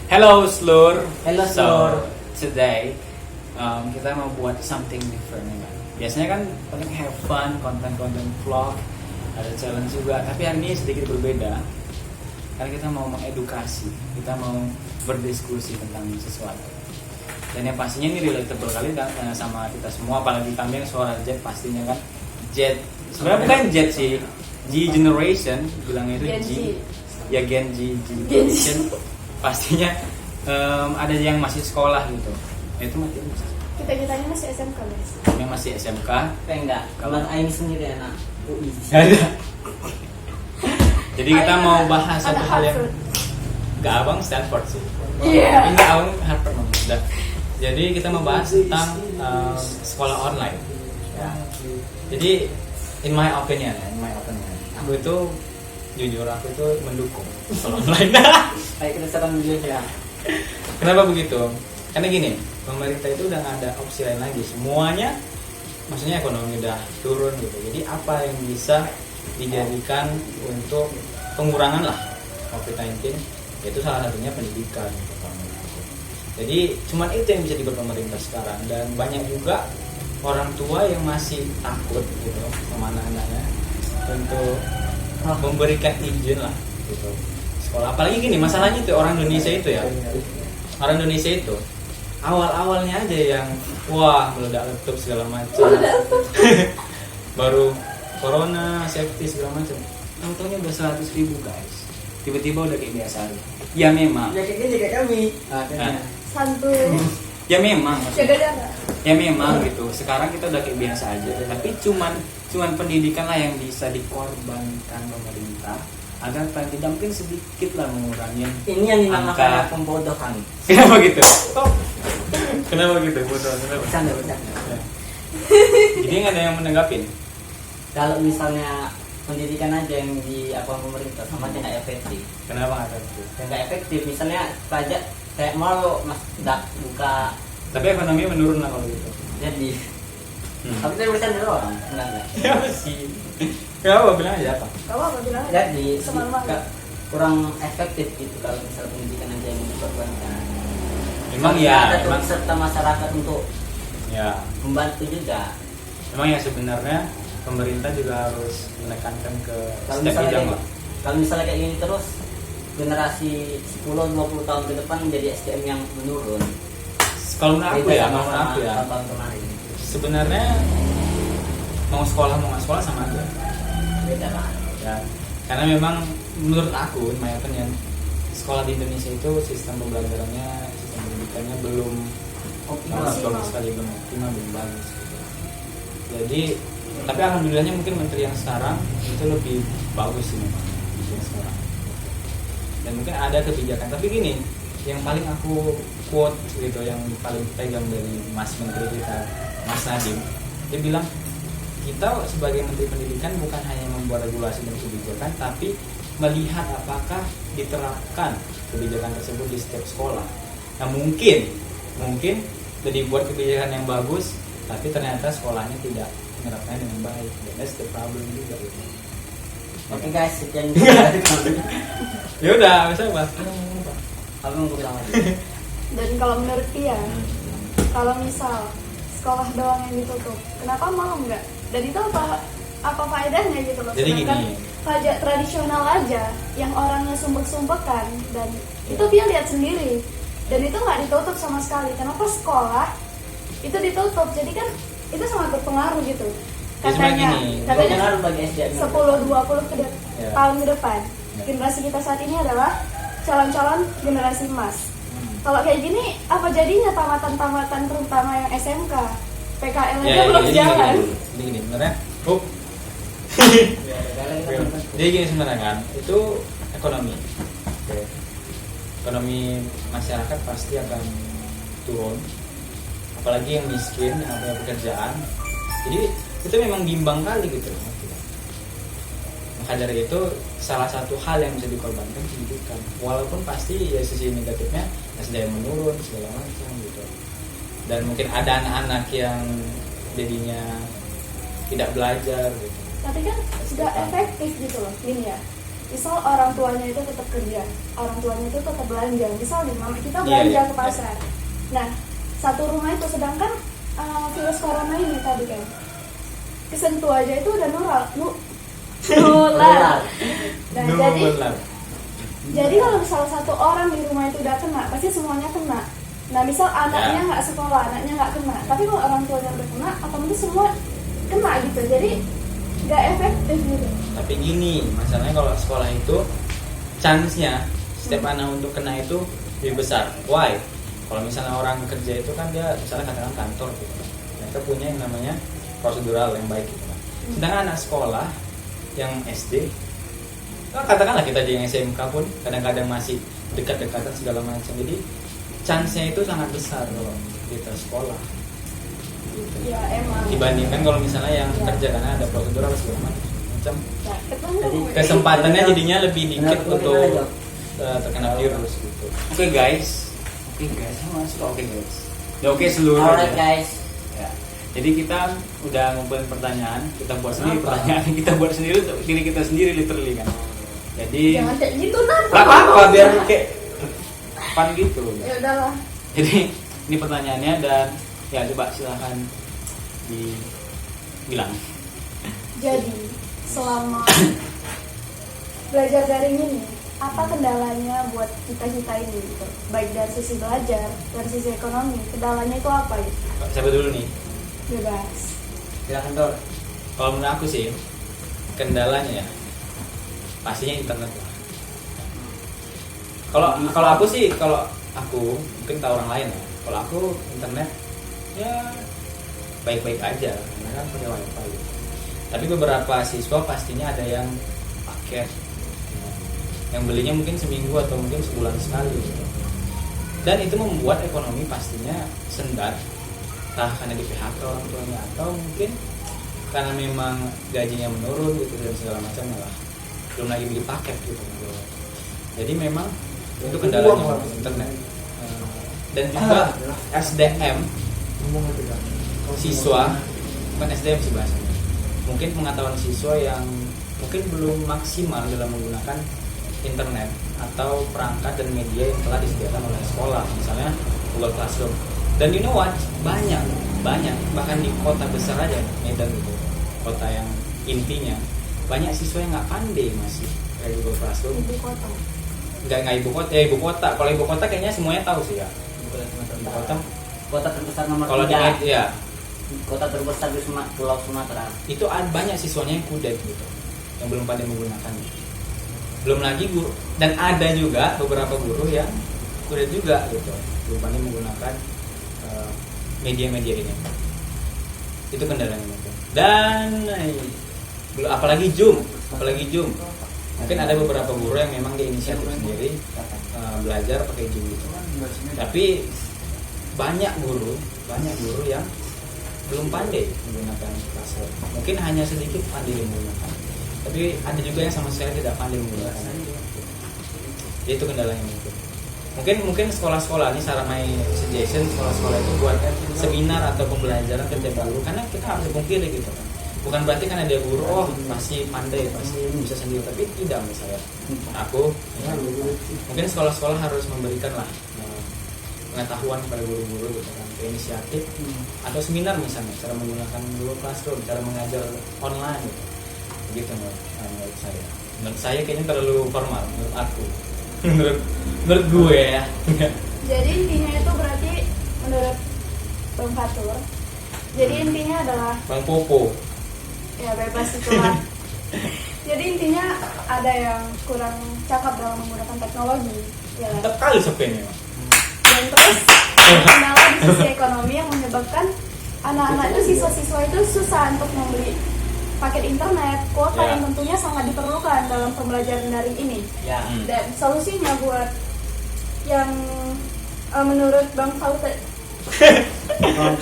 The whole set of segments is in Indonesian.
Hello Slur. Hello, So Slur. today kita mau buat something different ya kan. Biasanya kan paling have fun, konten-konten vlog, ada challenge juga. Tapi hari ini sedikit berbeda. Karena kita mau mengedukasi, kita mau berdiskusi tentang sesuatu. Dan yang pastinya ini relatable kali kan sama kita semua, apalagi kami yang suara Jet pastinya kan. Jet sebenarnya bukan Jet sih, G generation bilangnya itu Gen G. Z. Ya Gen Z generation. Pastinya ada yang masih sekolah gitu. Itu mati Kita-kitanya masih SMK guys. yang masih SMK. Enggak, kalau Aing sendiri anak UI. Ada. Jadi kita Aing mau anak- bahas satu anak hal yang Harvard. gak abang Stanford sih. Iya. Ini abang Harvard memang. Udah. Jadi kita mau bahas tentang sekolah online. Ya. Jadi in my opinion, aku itu jujur aku itu mendukung sekolah online. Ayo kita sekarang dulu ya. Kenapa begitu? Karena gini, pemerintah itu udah nggak ada opsi lain lagi. Semuanya, maksudnya ekonomi udah turun gitu. Jadi apa yang bisa dijadikan untuk pengurangan lah COVID-19? Yaitu salah satunya pendidikan. Jadi cuman itu yang bisa dibuat pemerintah sekarang. Dan banyak juga orang tua yang masih takut gitu sama anak-anaknya untuk memberikan izin lah gitu sekolah. Apalagi gini, masalahnya itu orang Indonesia itu ya. Orang Indonesia itu awal-awalnya aja yang wah meledak laptop segala macam. Baru corona, safety segala macam. Tahu-taunya udah 100.000 guys. Tiba-tiba udah kayak biasa aja. Ya memang. Ya kayak gini kayak kami. Nah, Santuy. ya memang. Jaga jarak. Ya memang gitu. Sekarang kita udah kayak biasa aja. Tapi cuman pendidikan lah yang bisa dikorbankan pemerintah agar paling tidak mungkin sedikit lah mengurangi. Ini yang dinamakan Angka. pembodohan. Kenapa gitu? Kenapa gitu? Bodoh. Kenapa? Bercanda. Ya. Jadi nggak ada yang menanggapin. Kalau misalnya pendidikan aja yang di apa pemerintah sama aja nggak efektif. Kenapa nggak ada itu? Dan nggak efektif. Misalnya pajak kayak mau mas buka Tapi ekonomi menurun lah kalau gitu. jadi. Tapi kita bercanda doang. Enggak. Ya sih. Kenapa bilang aja apa? Gak apa-apa bilang aja. Jadi Semangat. kurang efektif gitu kalau misalnya pendidikan aja yang dikorbankan. Memang Harusnya ya. ada Memang, serta masyarakat untuk ya. membantu juga. Memang ya sebenarnya pemerintah juga harus menekankan ke Kalau setiap misalnya bidang kayak, lah. kalau misalnya kayak gini terus generasi 10-20 tahun ke depan jadi SDM yang menurun. Kalau menurut aku Beda ya, sama menurut aku ya. tahun kemarin. Sebenarnya mau sekolah mau nggak sekolah sama aja. Beda lah. Ya. Karena memang menurut aku, in my opinion, sekolah di Indonesia itu sistem pembelajarannya, sistem pendidikannya belum bagus sekali, belum optimal, belum bagus. Gitu. Jadi, tapi alhamdulillahnya mungkin menteri yang sekarang itu lebih bagus sih memang yang sekarang. Dan mungkin ada kebijakan. Tapi gini, yang paling aku quote gitu, yang paling pegang dari Mas Menteri kita, Mas Nadiem, dia bilang kita sebagai Menteri Pendidikan bukan hanya membuat regulasi dan kebijakan, tapi melihat apakah diterapkan kebijakan tersebut di setiap sekolah. Nah mungkin sudah dibuat kebijakan yang bagus, tapi ternyata sekolahnya tidak menerapkannya dengan baik. That's the problem juga gitu. Oke guys, sekian. Ya udah, bisa apa? Apa yang gue bilang lagi? Dan kalau menurut dia, kalau misal sekolah doang yang ditutup, kenapa mau enggak? Dan itu apa faedahnya gitu loh? Jadi Sedangkan gini. pajak tradisional aja yang orangnya sumpek-sumpekan dan itu dia lihat sendiri dan itu nggak ditutup sama sekali. Kenapa sekolah itu ditutup? Jadi kan itu sangat berpengaruh gitu. Ya, cuma Katanya gini, Pengaruh bagi SDM. 10-20 Ya. tahun ke depan Ya. generasi kita saat ini adalah calon-calon generasi emas. Kalau kayak gini apa jadinya tamatan-tamatan terutama yang SMK, PKL aja belum jalan. Jadi gini, sebenarnya, jadi gini sebenarnya kan, itu ekonomi. Oke. Ekonomi masyarakat pasti akan turun, apalagi yang miskin, yang punya pekerjaan. Jadi itu memang bimbang kali gitu. Maka dari itu salah satu hal yang bisa dikorbankan pendidikan. Walaupun pasti ya sisi negatifnya SDM menurun segala macam gitu. Dan mungkin ada anak-anak yang jadinya tidak belajar gitu. Tapi kan sudah efektif gitu loh, ini ya. misal orang tuanya itu tetap kerja, orang tuanya itu tetap belanja, misal nih mama kita Iya, belanja iya, ke pasar. Nah, satu rumah itu sedangkan virus corona ini tadi kan kesentuh aja itu udah nular. Nah, jadi kalau salah satu orang di rumah itu udah kena, pasti semuanya kena. Nah, misal anaknya nggak sekolah, anaknya nggak kena, tapi kalau orang tuanya udah kena, otomatis semua kena gitu. Jadi nggak efektif gitu. Tapi gini, masalahnya kalau sekolah itu chance-nya setiap anak untuk kena itu lebih besar. Why? Kalau misalnya orang kerja itu kan dia misalnya katakan kantor gitu kan. Mereka punya yang namanya prosedural yang baik gitu kan. Sedangkan anak sekolah yang SD, katakanlah kita di yang SMK pun kadang-kadang masih dekat-dekatan segala macam. Jadi chance-nya itu sangat besar kalau kita sekolah. Gitu. Ya emang. Dibandingkan kalau misalnya yang kerja karena ada prosedural segala macam. Ya, Jadi, Kesempatannya jadinya lebih dikit Benar, untuk gimana, Jo? terkena virus gitu. Oke guys, oke guys. Ya oke seluruh. Alright aja. guys. Ya. Jadi kita udah ngumpulin pertanyaan, kita buat sendiri pertanyaan, kita buat sendiri untuk diri kita sendiri literally kan. Jadi Jangan kayak gitu nah. nggak apa-apa biar kayak fun gitu. Ya udahlah. Jadi ini pertanyaannya dan ya coba silahkan dibilang. Jadi selama belajar daring ini, apa kendalanya buat kita ini gitu? Baik dari sisi belajar, dari sisi ekonomi, kendalanya itu apa gitu? Siapa dulu nih? Bebas. Silakan Tor. Kalau menurut aku sih kendalanya ya pastinya internet lah. Kalau aku sih, kalau aku mungkin tahu orang lain ya. Kalau aku internet ya baik-baik aja, karena kan punya wifi. Gitu. Tapi beberapa siswa pastinya ada yang paket, yang belinya mungkin seminggu atau mungkin sebulan sekali. Gitu. Dan itu membuat ekonomi pastinya sendat, entah karena di PHK orang tuanya atau mungkin karena memang gajinya menurun gitu dan segala macam lah. Belum lagi beli paket gitu. Jadi memang itu kendalanya internet. Dan juga SDM siswa, bukan SDM sih bahasanya. Mungkin pengetahuan siswa yang mungkin belum maksimal dalam menggunakan internet atau perangkat dan media yang telah disediakan oleh sekolah, misalnya Google Classroom. Dan you know what? Banyak bahkan di kota besar aja, Medan gitu, kota yang intinya banyak siswa yang nggak pandai masih kayak Google Classroom. Ibu kota. Nggak ibu kota. Kalau ibu kota kayaknya semuanya tahu sih ya. Ibu kota. Kota terbesar nomor Kalau di 3. ya Kota terbesar di Pulau Sumatera. itu banyak siswanya yang kudet gitu, yang belum pandai menggunakannya. Belum lagi guru, dan ada juga beberapa guru yang kudet juga gitu, belum pandai menggunakan media-media ini. Itu kendalanya mungkin. Dan apalagi Zoom. Mungkin ada beberapa guru yang memang dia inisiatif sendiri belajar pakai Zoom gitu. Tapi banyak guru yang belum pandai menggunakan Classroom. Mungkin hanya sedikit pandai menggunakan. Tapi ada juga yang sama sekali tidak pandai menggunakan. Itu kendalanya mungkin sekolah-sekolah ini Saramai suggestion sekolah-sekolah itu buat seminar atau pembelajaran kerja guru, karena kita harus pungkiri gitu kan. Bukan berarti kan ada guru masih pandai, pasti bisa sendiri, tapi tidak misalnya. Aku mungkin sekolah-sekolah harus memberikan lah pengetahuan kepada guru-guru gitu kan, inisiatif atau seminar misalnya cara menggunakan Google Classroom, cara mengajar online gitu menurut saya. Menurut saya kayaknya terlalu formal menurut aku. menurut gue ya. Jadi intinya itu berarti menurut Bang Fatur, jadi intinya adalah Bang Popo. ya bebas itulah. Jadi intinya ada yang kurang cakap dalam menggunakan teknologi, ya kan? Mantap kali sepenya. Dan terus kendala di sisi ekonomi yang menyebabkan anak-anak itu siswa-siswa itu susah untuk membeli paket internet, kuota Ya. yang tentunya sangat diperlukan dalam pembelajaran daring ini. Ya. Dan solusinya buat yang menurut Bang Fatur,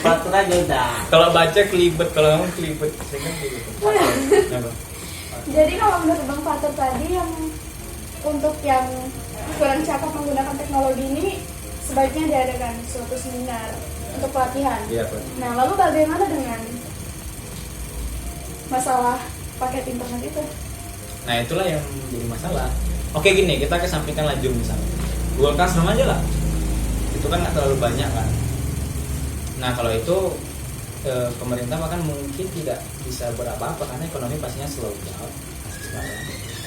Fatur aja udah. Kalau baca kelibet, kalau ngomong kelibet. Saya kan kayak gitu. Kenapa? jadi kalau menurut Bang Fatur tadi yang untuk yang kurang cakap menggunakan teknologi ini sebaiknya diadakan suatu seminar untuk pelatihan. Iya, Pak. Nah, lalu bagaimana dengan masalah paket internet itu? Nah itulah yang jadi masalah. Oke gini, kita kesampingkan lajur misalnya, Google Classroom aja lah, itu kan nggak terlalu banyak kan. Nah kalau itu pemerintah bahkan mungkin tidak bisa berapa-apa karena ekonomi pastinya slow down,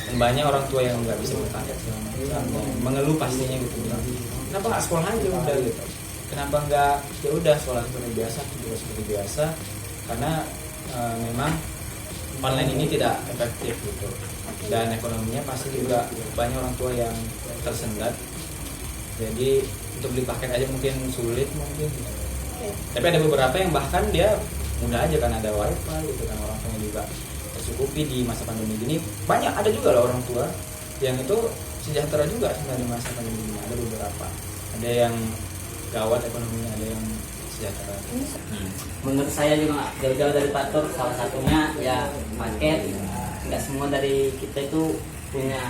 dan banyak orang tua yang nggak bisa berkarya mengeluh pastinya gitu, bilang kenapa nggak sekolah aja udah gitu, kenapa nggak ya udah sekolah seperti biasa, juga seperti biasa, karena memang online ini tidak efektif gitu, dan ekonominya pasti juga banyak orang tua yang tersendat, jadi untuk beli paket aja mungkin sulit mungkin. Tapi ada beberapa yang bahkan dia mudah aja kan, ada wifi gitu kan, orang tuanya juga tercukupi di masa pandemi gini. Banyak ada juga loh orang tua yang itu sejahtera juga sebenarnya di masa pandemi gini, ada beberapa, ada yang gawat ekonominya, ada yang sejahtera. Menurut saya juga jauh-jauh dari faktor, salah satunya ya paket. Nggak semua dari kita itu punya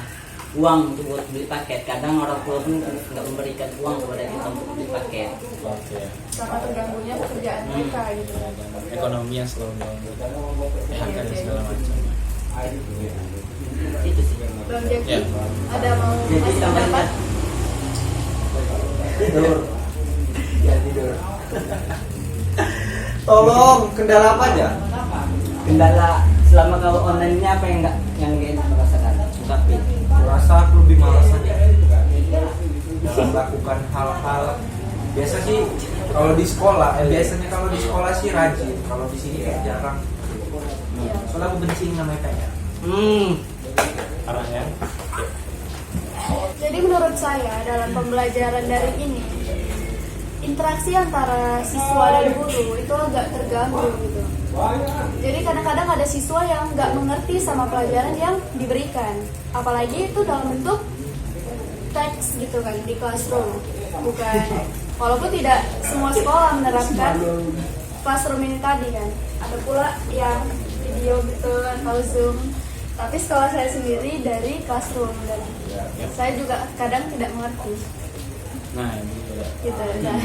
uang untuk buat beli paket. Kadang orang tua pun nggak memberikan uang kepada kita untuk beli paket. Oke. Sama terganggunya pekerjaan mereka gitu. Ekonomi yang slow down, PHK dan segala macam. Itu sih. Bang Jaki, Ya. ada mau Jadi kasih tambahan pendapat? Tidur. Ya tidur. Tolong, kendala apa aja? Kendala selama kalau online-nya apa yang nggak enak merasakan? Tapi Merasa aku lebih malas aja dalam melakukan hal-hal. Biasa sih kalau di sekolah, biasanya kalau di sekolah sih rajin. Kalau di sini kayak jarang. Soalnya aku benci namanya kayak. Arahnya. Jadi menurut saya dalam pembelajaran dari ini, interaksi antara siswa dan guru itu agak terganggu gitu. Jadi kadang-kadang ada siswa yang nggak mengerti sama pelajaran yang diberikan, apalagi itu dalam bentuk teks gitu kan di classroom. Bukan, walaupun tidak semua sekolah menerapkan classroom ini tadi kan, ada pula yang video gitu atau zoom. Tapi sekolah saya sendiri dari classroom dan saya juga kadang tidak mengerti. Nah ini Gitu. Nah.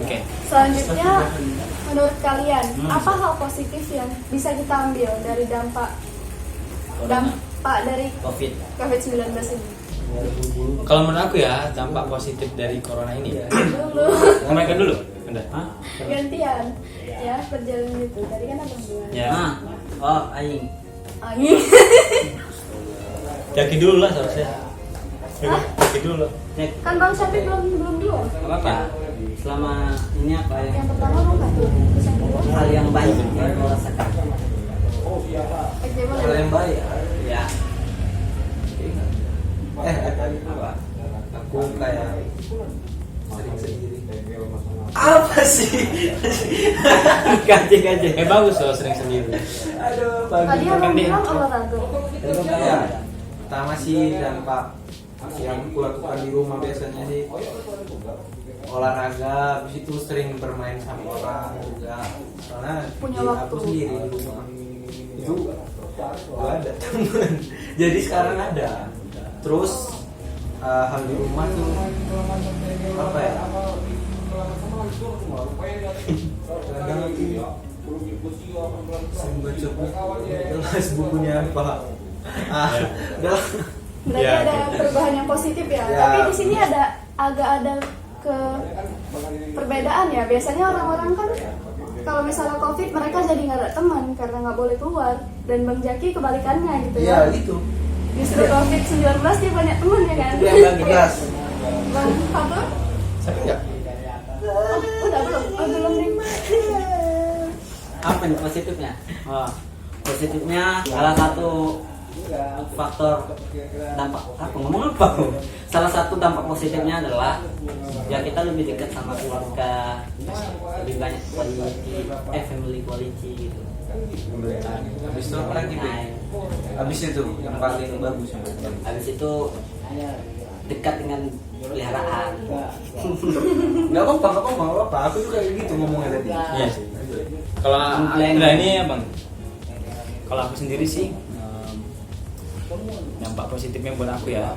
oke. Selanjutnya, menurut kalian apa hal positif yang bisa kita ambil dari dampak dari COVID. COVID-19 ini? Kalau menurut aku ya dampak positif dari corona ini. Dulu Mereka dulu, udah. gantian ya berjalan gitu. Tadi kan abang bilang. Ya. Aing. Angin. Jaki dulu lah seharusnya. Jaki dulu. Cek Kan Bang Syafiq belum dua. apa? Selama ini apa Yang yang pertama bukan. Terus yang kedua. hal yang baik yang kau rasakan? Oke, Hal boleh. yang baik. Ya. Apa? Aku kayak sering sendiri. Apa sih? Gaji. Bagus loh sering sendiri. Aduh, Tadi bagus. abang bilang olahraga. Ya, pertama sih dampak yang aku lakukan di rumah biasanya sih olahraga, habis itu sering bermain sama orang juga, karena Punya di waktu. aku sendiri di rumah itu gak ada teman. Jadi sekarang ada. Terus hal di rumah tuh apa ya? Kadang aku sering baca buku, jelas bukunya apa? Udah. Berarti Ya, ada oke. perubahan yang positif ya. Ya. Tapi di sini agak ada ke perbedaan ya. Biasanya orang-orang kan kalau misalnya COVID mereka jadi nggak ada teman karena nggak boleh keluar. Dan Bang Jaki kebalikannya gitu Iya ya. gitu. Justru COVID-19 dia banyak teman ya kan. Itu yang bagi gas. Bang Fatur? Tapi enggak. Udah belum? Oh belum nih. Apa nih positifnya? Positifnya salah satu faktor dampak apa ngomong apa? Salah satu dampak positifnya adalah ya kita lebih dekat sama keluarga, lebih banyak family quality gitu. Habis itu apa lagi? Nah, Habis itu yang paling bagus. habis itu dekat dengan peliharaan. Nggak apa-apa. Aku juga kayak gitu ngomongnya tadi. Iya sih. Kalau nah ini ya bang, kalau aku sendiri sih dampak positifnya buat aku ya,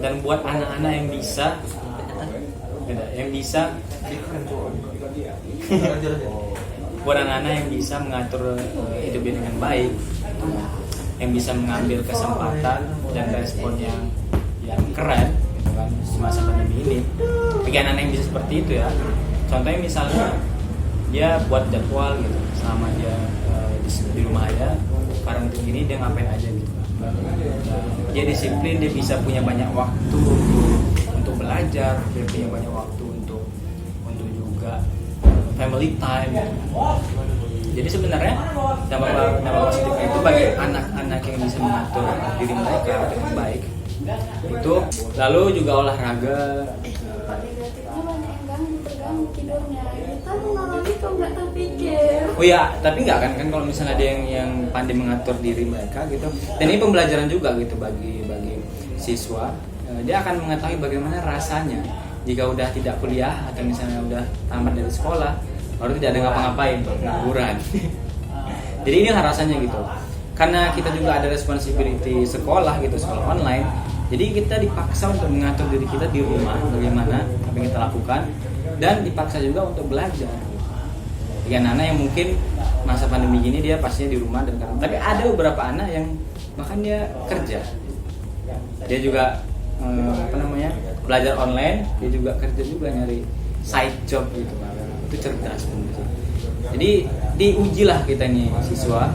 dan buat anak-anak yang bisa buat anak-anak yang bisa mengatur hidupnya dengan baik. yang bisa mengambil kesempatan dan respon yang keren gitu kan semasa pandemi ini. Bagi anak yang bisa seperti itu ya, contohnya misalnya dia buat jadwal gitu selama dia di rumah aja, karantina gini dia ngapain aja gitu kan. Dia disiplin, dia bisa punya banyak waktu untuk belajar, dia punya banyak waktu untuk juga family time gitu. Jadi sebenarnya dampak positifnya itu bagi anak-anak yang bisa mengatur diri mereka dengan baik itu, lalu juga olahraga. Dampak negatifnya banyak yang terganggu tidurnya. Kita mengalami kok nggak terpikir. Oh ya, tapi nggak kan kalau misalnya ada yang pandai mengatur diri mereka gitu. Dan ini pembelajaran juga gitu bagi siswa. Dia akan mengetahui bagaimana rasanya jika udah tidak kuliah atau misalnya udah tamat dari sekolah, baru tidak ada ngapa-ngapain, liburan. Jadi inilah rasanya gitu. Karena kita juga ada responsibility sekolah gitu, sekolah online. Jadi kita dipaksa untuk mengatur diri kita di rumah, bagaimana apa yang kita lakukan, dan dipaksa juga untuk belajar. Dengan anak yang mungkin masa pandemi gini dia pastinya di rumah dan karena, tapi ada beberapa anak yang bahkan dia kerja, dia juga belajar online, dia juga kerja juga nyari side job gitu, itu cerdas menurut. Jadi diujilah kita nih siswa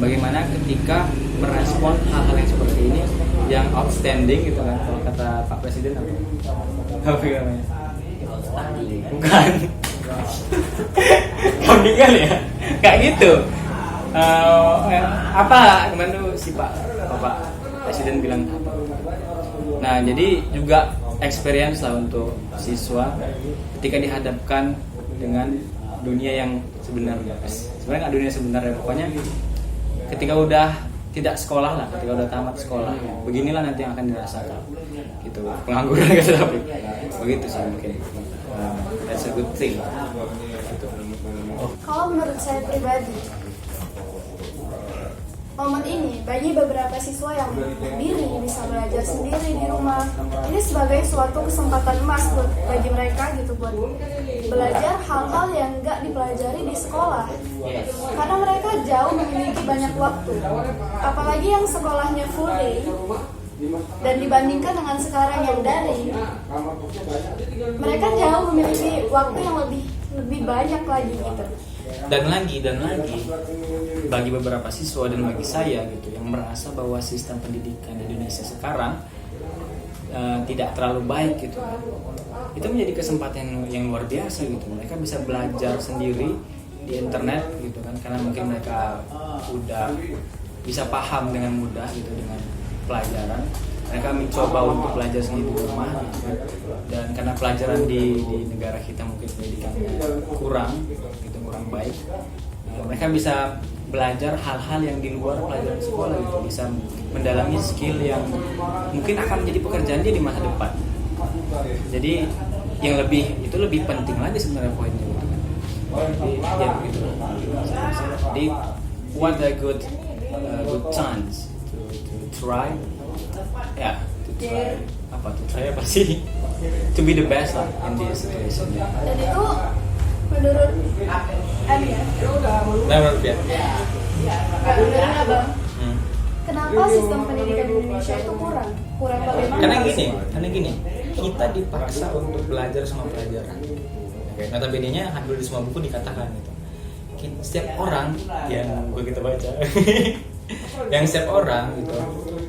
bagaimana ketika merespon hal-hal yang seperti ini yang outstanding gitu kan, kalau kata Pak Presiden apa namanya? Bukan kambingan ya, kayak gitu. Apa kemarin tuh si Pak Presiden bilang apa? Nah jadi juga experience lah untuk siswa ketika dihadapkan dengan dunia yang sebenarnya nggak dunia sebenarnya, pokoknya ketika udah tidak sekolah lah, ketika udah tamat sekolah, beginilah nanti yang akan dirasakan gitu, pengangguran gitu, tapi begitu sih mungkin. That's a good thing gitu. Kalau menurut saya pribadi, momen ini bagi beberapa siswa yang mandiri bisa belajar sendiri di rumah, ini sebagai suatu kesempatan emas bagi mereka gitu, buat belajar hal-hal yang nggak dipelajari di sekolah. Karena mereka jauh memiliki banyak waktu, apalagi yang sekolahnya full day, dan dibandingkan dengan sekarang yang daring, mereka jauh memiliki waktu yang lebih banyak lagi gitu. Dan lagi bagi beberapa siswa dan bagi saya gitu yang merasa bahwa sistem pendidikan di Indonesia sekarang tidak terlalu baik gitu, itu menjadi kesempatan yang luar biasa gitu. Mereka bisa belajar sendiri di internet gitu kan, karena mungkin mereka udah bisa paham dengan mudah gitu dengan pelajaran. Mereka mencoba untuk belajar sendiri di rumah gitu. Dan karena pelajaran di negara kita mungkin pendidikannya kurang baik, mereka bisa belajar hal-hal yang di luar pelajaran sekolah gitu, bisa mendalami skill yang mungkin akan menjadi pekerjaan dia di masa depan. Jadi yang lebih penting lagi sebenarnya poinnya gitu. Jadi ya begitu. Jadi what a good chance to try apa sih to be the best lah in this situation. Dan itu menurut Abi ya? Menurut ya? Menurut Abang, kenapa sistem pendidikan di Indonesia itu kurang bagaimana? Karena gini, kita dipaksa untuk belajar semua pelajaran. Notabene-nya hampir di semua buku dikatakan gitu. Setiap orang yang kita baca, yang setiap orang gitu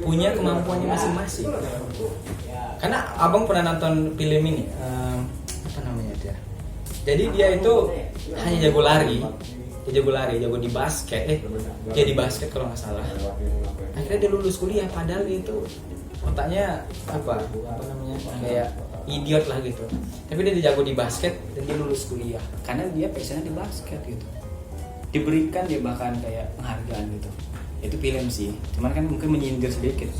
punya kemampuannya masing-masing. Karena abang pernah nonton film ini, apa namanya dia? Jadi dia itu hanya jago lari, jago di basket, dia di basket kalau nggak salah. Akhirnya dia lulus kuliah, padahal dia itu otaknya apa namanya kayak idiot lah gitu. Tapi dia jago di basket dan dia lulus kuliah karena dia passionnya di basket gitu. Diberikan dia bahkan kayak penghargaan gitu. Itu film sih, cuman kan mungkin menyindir sedikit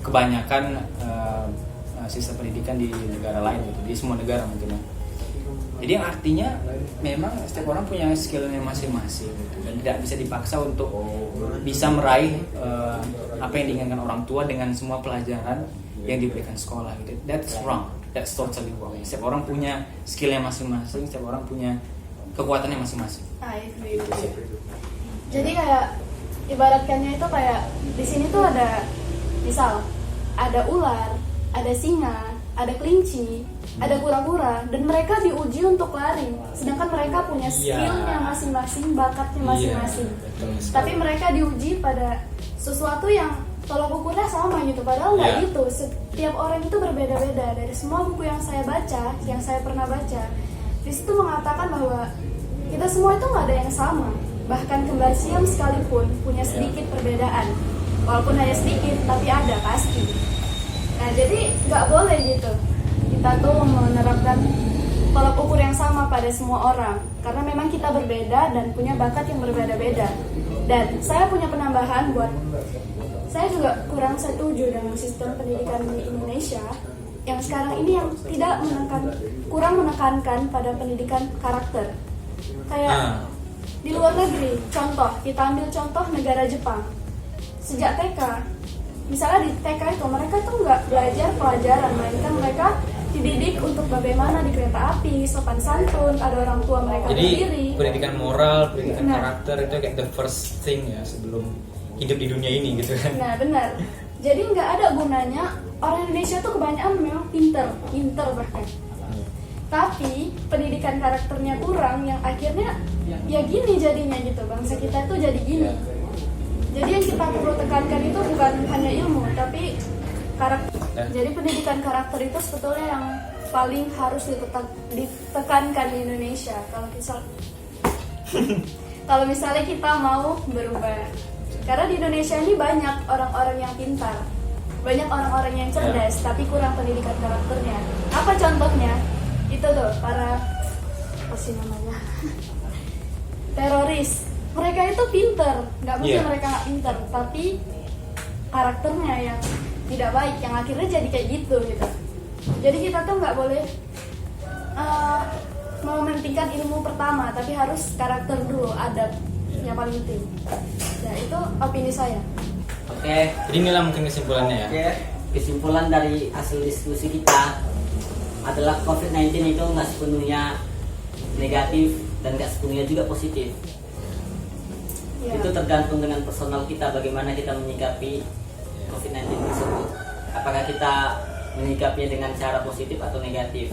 kebanyakan sistem pendidikan di negara lain gitu, di semua negara mungkin ya. Jadi yang artinya memang setiap orang punya skillnya masing-masing gitu, dan tidak bisa dipaksa untuk bisa meraih apa yang diinginkan orang tua dengan semua pelajaran yang diberikan sekolah gitu. That's wrong, that's totally wrong. Setiap orang punya skillnya masing-masing, setiap orang punya kekuatannya masing-masing. Jadi kayak ibaratkannya itu kayak di sini tuh ada, misal ada ular, ada singa, ada kelinci, ada kura-kura, dan mereka diuji untuk lari, sedangkan mereka punya skillnya masing-masing, bakatnya masing-masing. Tapi mereka diuji pada sesuatu yang tolak ukurnya sama gitu, padahal nggak gitu. Setiap orang itu berbeda-beda. Dari semua buku yang saya baca, yang saya pernah baca, di situ mengatakan bahwa kita semua itu nggak ada yang sama. Bahkan kembar siam sekalipun punya sedikit perbedaan, walaupun hanya sedikit, tapi ada pasti. Nah, jadi nggak boleh gitu kita tuh menerapkan tolak ukur yang sama pada semua orang, karena memang kita berbeda dan punya bakat yang berbeda-beda. Dan saya punya penambahan buat, saya juga kurang setuju dengan sistem pendidikan di Indonesia yang sekarang ini, yang tidak kurang menekankan pada pendidikan karakter. Kayak di luar negeri, contoh, kita ambil contoh negara Jepang. Sejak TK, misalnya di TK itu mereka tuh nggak belajar pelajaran, melainkan mereka dididik untuk bagaimana di kereta api, sopan santun, ada orang tua mereka Jadi berdiri. pendidikan moral, pendidikan karakter itu kayak the first thing ya sebelum hidup di dunia ini gitu kan. Nah benar. Jadi nggak ada gunanya, orang Indonesia tuh kebanyakan memang pinter bahkan. Tapi pendidikan karakternya kurang, yang akhirnya ya gini jadinya gitu, bangsa kita tuh jadi gini. Jadi yang kita perlu tekankan itu bukan hanya ilmu, tapi karakter. Jadi pendidikan karakter itu sebetulnya yang paling harus ditekankan di Indonesia. Kalau misalnya kita mau berubah, karena di Indonesia ini banyak orang-orang yang pintar, banyak orang-orang yang cerdas, tapi kurang pendidikan karakternya. Apa contohnya? Itu tuh para apa sih namanya teroris. Mereka itu pinter, nggak mungkin mereka nggak pinter, tapi karakternya yang tidak baik, yang akhirnya jadi kayak gitu. Jadi kita tuh nggak boleh mementingkan ilmu pertama, tapi harus karakter dulu, adab yang paling penting. Ya itu opini saya. Oke. Jadi inilah mungkin kesimpulannya ya. Oke. Kesimpulan dari hasil diskusi kita adalah COVID-19 itu nggak sepenuhnya negatif dan nggak sepenuhnya juga positif. Itu tergantung dengan personal kita, bagaimana kita menyikapi COVID-19 tersebut. Apakah kita menyikapinya dengan cara positif atau negatif?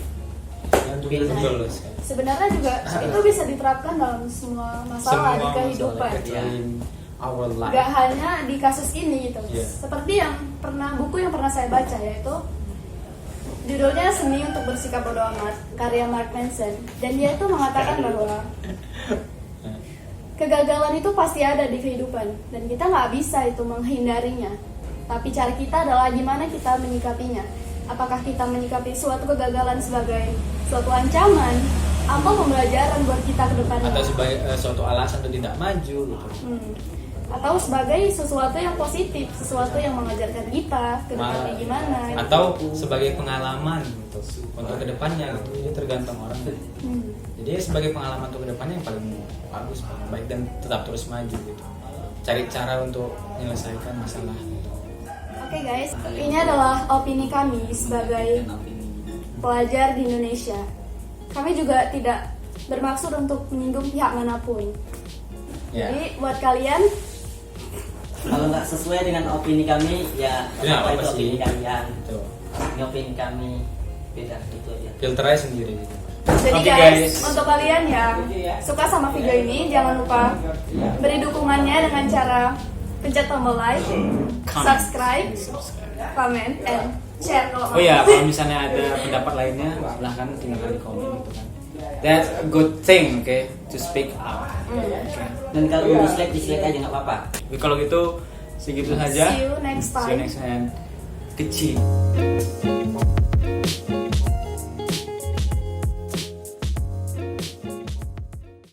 Sebenarnya juga itu bisa diterapkan dalam semua masalah di kehidupan. Gak hanya di kasus ini gitu. Seperti yang buku yang pernah saya baca, yaitu judulnya Seni untuk Bersikap Bodo Amat, karya Mark Manson. Dan dia itu mengatakan bahwa kegagalan itu pasti ada di kehidupan, dan kita nggak bisa itu menghindarinya. Tapi cara kita adalah gimana kita menyikapinya. Apakah kita menyikapi suatu kegagalan sebagai suatu ancaman atau pembelajaran buat kita ke depannya, atau sebagai suatu alasan untuk tidak maju gitu. Atau sebagai sesuatu yang positif, sesuatu yang mengajarkan kita ke depannya gimana, atau sebagai pengalaman untuk kedepannya gitu. Jadi tergantung orang. Jadi sebagai pengalaman untuk kedepannya yang paling bagus, paling baik, dan tetap terus maju gitu. Cari cara untuk menyelesaikan masalah gitu. Oke guys, ini adalah opini kami sebagai pelajar di Indonesia. Kami juga tidak bermaksud untuk menyinggung pihak manapun. Jadi buat kalian, kalau nggak sesuai dengan opini kami, ya apa itu opini kalian. Ini opini kami, beda itu aja. Filter aja sendiri gitu. Jadi guys, untuk kalian yang suka sama video ini, jangan lupa beri dukungannya dengan cara pencet tombol like, subscribe, comment, and share kalau mau. Oh ya, kalau misalnya ada pendapat lainnya, silahkan tinggalkan di komen gitu kan. That's a good thing, okay, to speak up. Okay. Dan kalau dislike aja nggak apa-apa. Tapi kalau gitu segitu saja. See you next time. See you next time. Kecil.